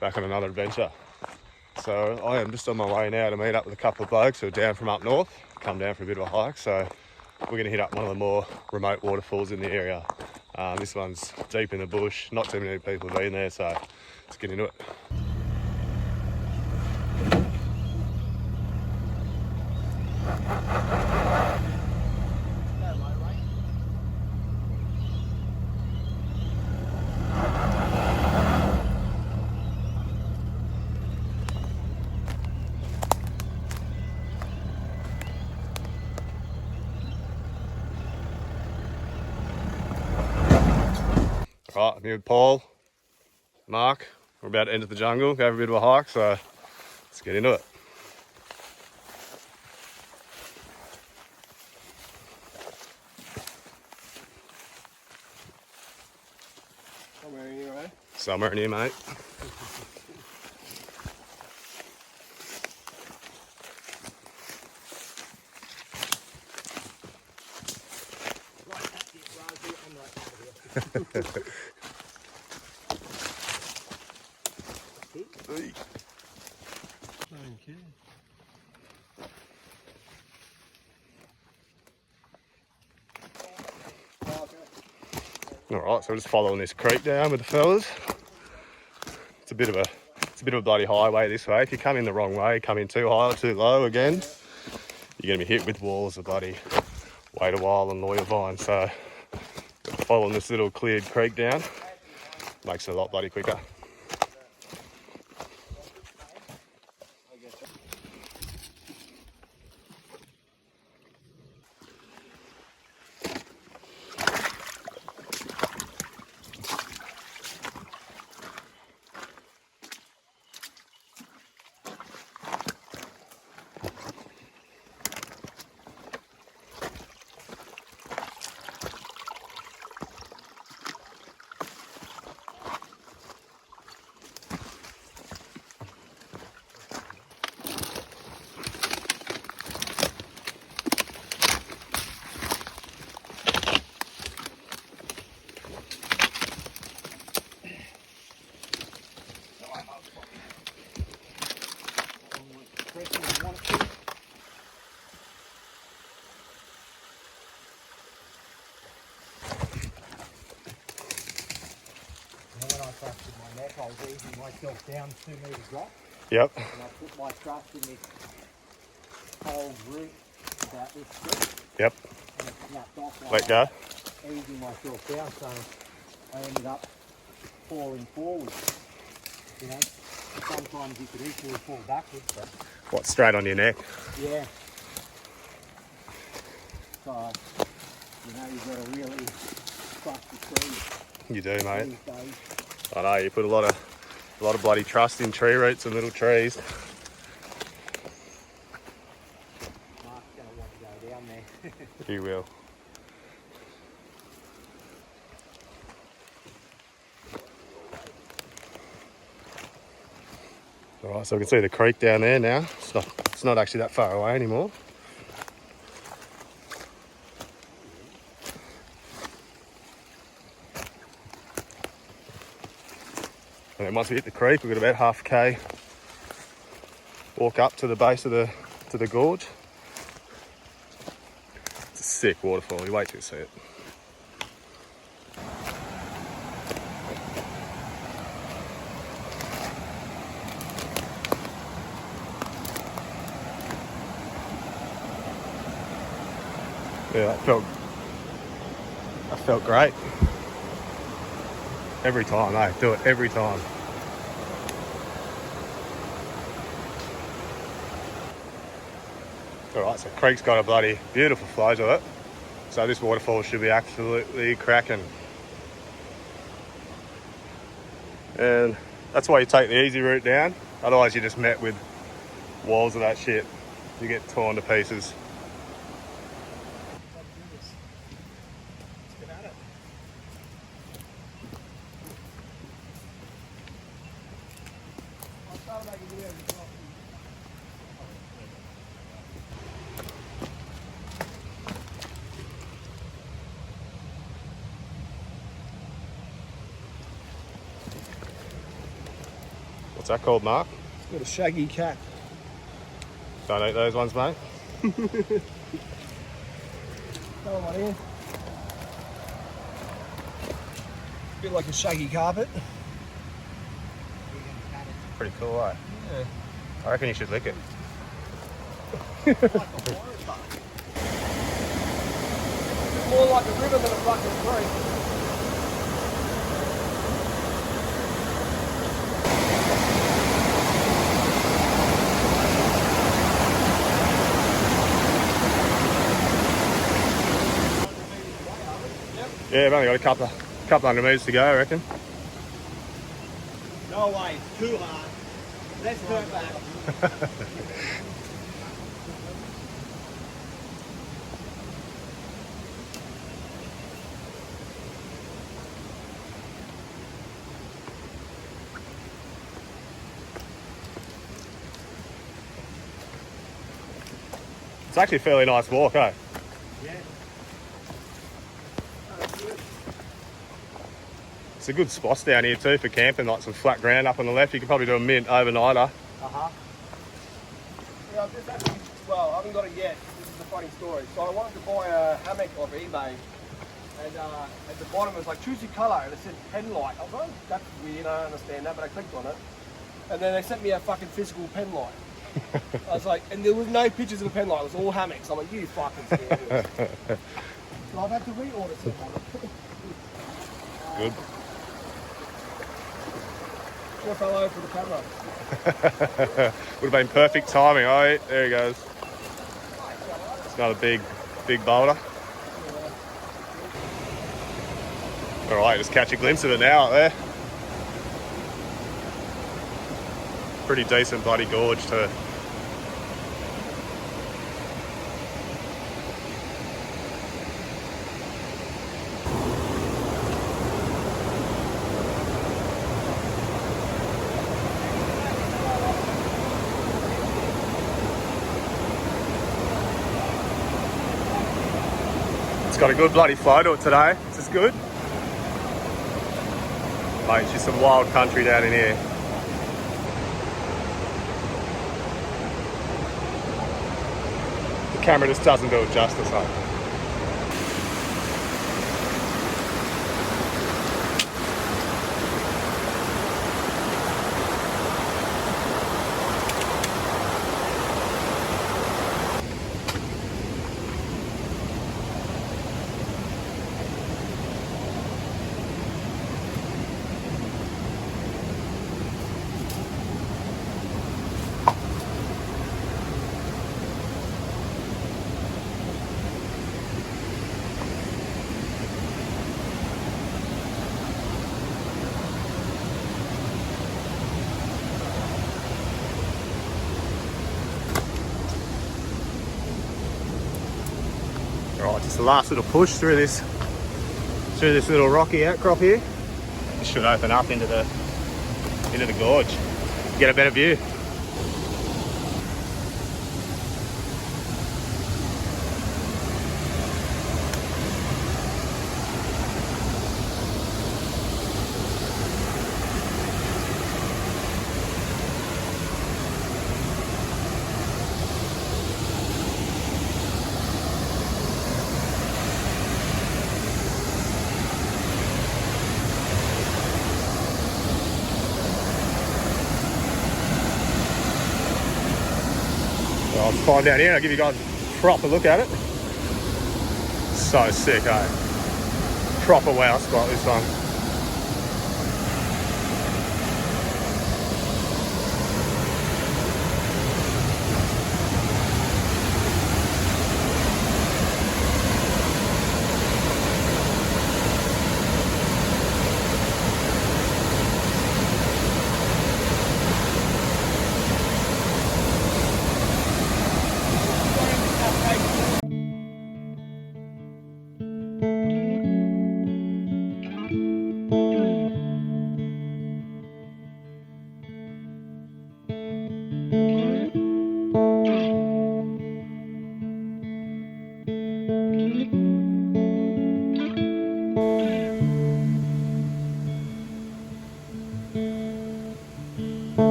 back on another adventure. So I am just on my way now to meet up with a couple of blokes who are down from up north, come down for a bit of a hike. So we're going to hit up one of the more remote waterfalls in the area. This one's deep in the bush, not too many people have been there, so let's get into it. Right, I'm here with Paul, Mark. We're about to enter the jungle, go have a bit of a hike, so let's get into it. Somewhere in here, eh? Somewhere in here, mate. Thank you. All right, so we're just following this creek down with the fellas. It's a bit of a bloody highway this way. If you come in the wrong way, come in too high or too low again, you're gonna be hit with walls of bloody wait a while and lawyer vine. So following this little cleared creek down makes it a lot bloody quicker. When I fractured my neck, I was easing myself down 2 metre drop. Yep. And I put my trust in this cold root about this thick. Yep. And it snapped off while Let go. easing myself down, so I ended up falling forward. You know, sometimes you could equally fall backwards, but What, straight on your neck? yeah. So, you know, you've got to really trust the tree You do, mate. these days. I know, you put a lot of bloody trust in tree roots and little trees. Mark's going to want to go down there. You will. Alright, so we can see the creek down there now. It's not actually that far away anymore. And then once we hit the creek, we've got about half a K walk up to the base of the gorge. It's a sick waterfall, you wait till you see it. Yeah, that felt great. Every time, eh? Do it every time. Alright, so creek's got a bloody beautiful flow to it. So this waterfall should be absolutely cracking. And that's why you take the easy route down. Otherwise you're just met with walls of that shit. You get torn to pieces. What's that called, Mark? It's got a shaggy cap. Don't eat those ones, mate. Come on in. A bit like a shaggy carpet. Pretty cool, eh? Yeah. I reckon you should lick it. It's more like a river than a fucking creek. Yeah, I've only got a couple hundred metres to go, I reckon. No way, it's too hard. Let's turn back. It's actually a fairly nice walk, eh? Yeah. It's a good spots down here too for camping, like some flat ground up on the left. You could probably do a mint overnighter. Uh-huh. Yeah, I've just actually, well, I haven't got it yet. This is a funny story. So I wanted to buy a hammock off eBay, and at the bottom it was like, choose your colour, and it said pen light. I was like, oh, that's weird, I don't understand that, but I clicked on it. And then they sent me a fucking physical pen light. I was like, and there was no pictures of a pen light, it was all hammocks. I'm like, you fucking scared. So I've had to reorder some hammocks. Good. Poor fellow for the camera. Would have been perfect timing. Oh, there he goes. It's another big boulder. All right, just catch a glimpse of it now up there. Pretty decent bloody gorge too. It's got a good bloody flow to it today, which is good. Mate, it's just some wild country down in here. The camera just doesn't do it justice, mate. Alright, just the last little push through this little rocky outcrop here. It should open up into the gorge. Get a better view. I'll climb down here and I'll give you guys a proper look at it. So sick, eh? Proper wow spot, this one.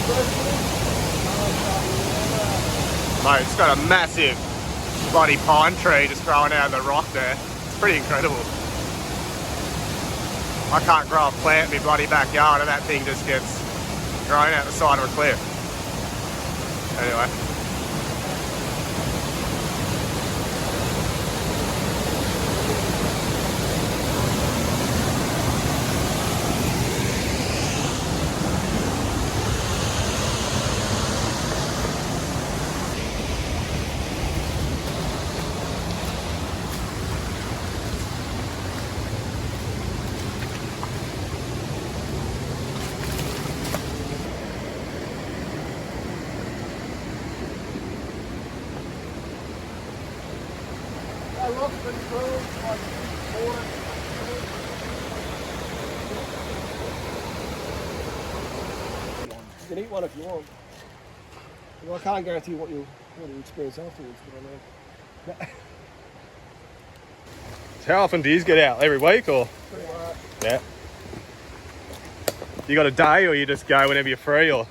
Mate, it's got a massive bloody pine tree just growing out of the rock there. It's pretty incredible. I can't grow a plant in my bloody backyard and that thing just gets grown out the side of a cliff. Anyway. You can eat one if you want. Well, I can't guarantee what you'll experience afterwards, but I know. So how often do you get out? Every week or? Pretty hard. Yeah. You got a day or you just go whenever you're free or?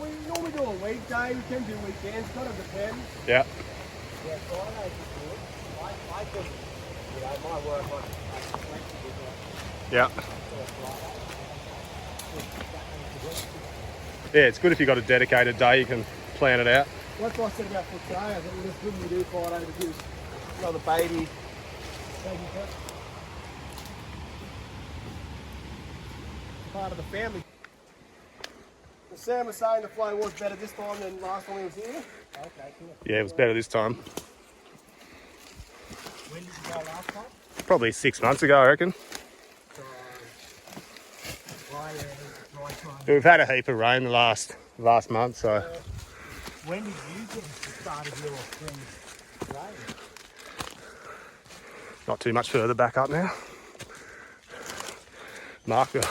We normally do a weekday, we can do weekends, kind of depends. Yeah. Yeah, Fridays is good. I can, you know, my work on Yeah. Yeah, it's good if you've got a dedicated day, you can plan it out. That's what I said about for today. I think it's good when you do Friday because you know the baby part of the family. Well, Sam was saying the flow was better this time than last time he was here. Okay, cool. Yeah, it was better this time. When did you go last time? Probably 6 months ago, I reckon. We've had a heap of rain the last month, so. When did you get started your spring rain? Not too much further back up now. Mark, the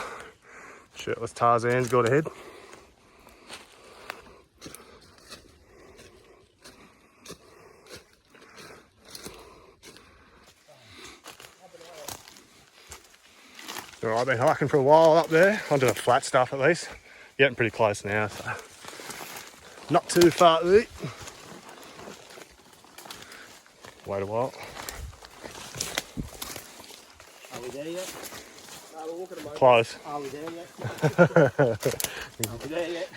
shirtless Tarzan's got ahead. All right, I've been hiking for a while up there, onto the flat stuff at least. Getting pretty close now, so not too far to eat. Wait a while. Are we there yet? No, we're walking a moment. Close. Are we there yet? Are we there yet?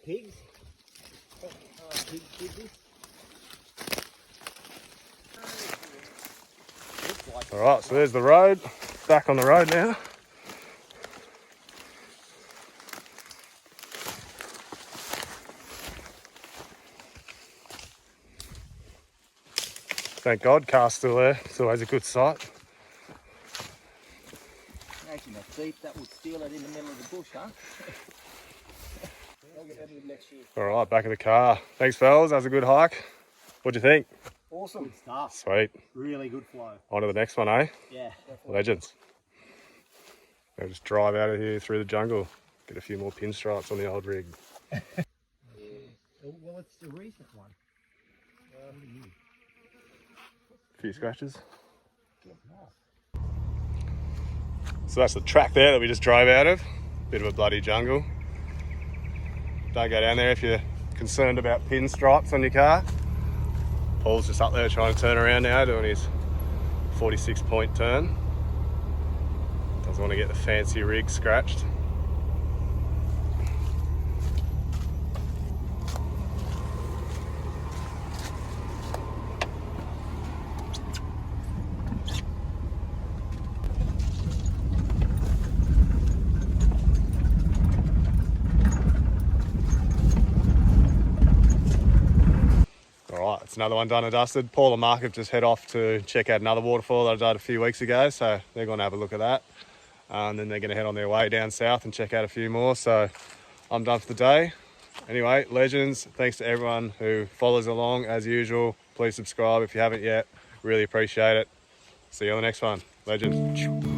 Pigs? Pig kidney? All right, so there's the road. Back on the road now. Thank God, car's still there. It's always a good sight. Imagine a thief that would steal it in the middle of the bush, huh? I'll get edited next year. All right, back in the car. Thanks, fellas. That was a good hike. What'd you think? Awesome. Stuff. Sweet. Really good flow. On to the next one, eh? Yeah. Legends. I'll just drive out of here through the jungle. Get a few more pinstripes on the old rig. Yeah. Well, it's the recent one. A few scratches. So that's the track there that we just drove out of. Bit of a bloody jungle. Don't go down there if you're concerned about pinstripes on your car. Paul's just up there trying to turn around now, doing his 46-point turn. Doesn't want to get the fancy rig scratched. It's another one done and dusted. Paul and Mark have just head off to check out another waterfall that I did a few weeks ago, so they're going to have a look at that. And then they're going to head on their way down south and check out a few more. So I'm done for the day. Anyway, legends, thanks to everyone who follows along as usual. Please subscribe if you haven't yet. Really appreciate it. See you on the next one. Legends.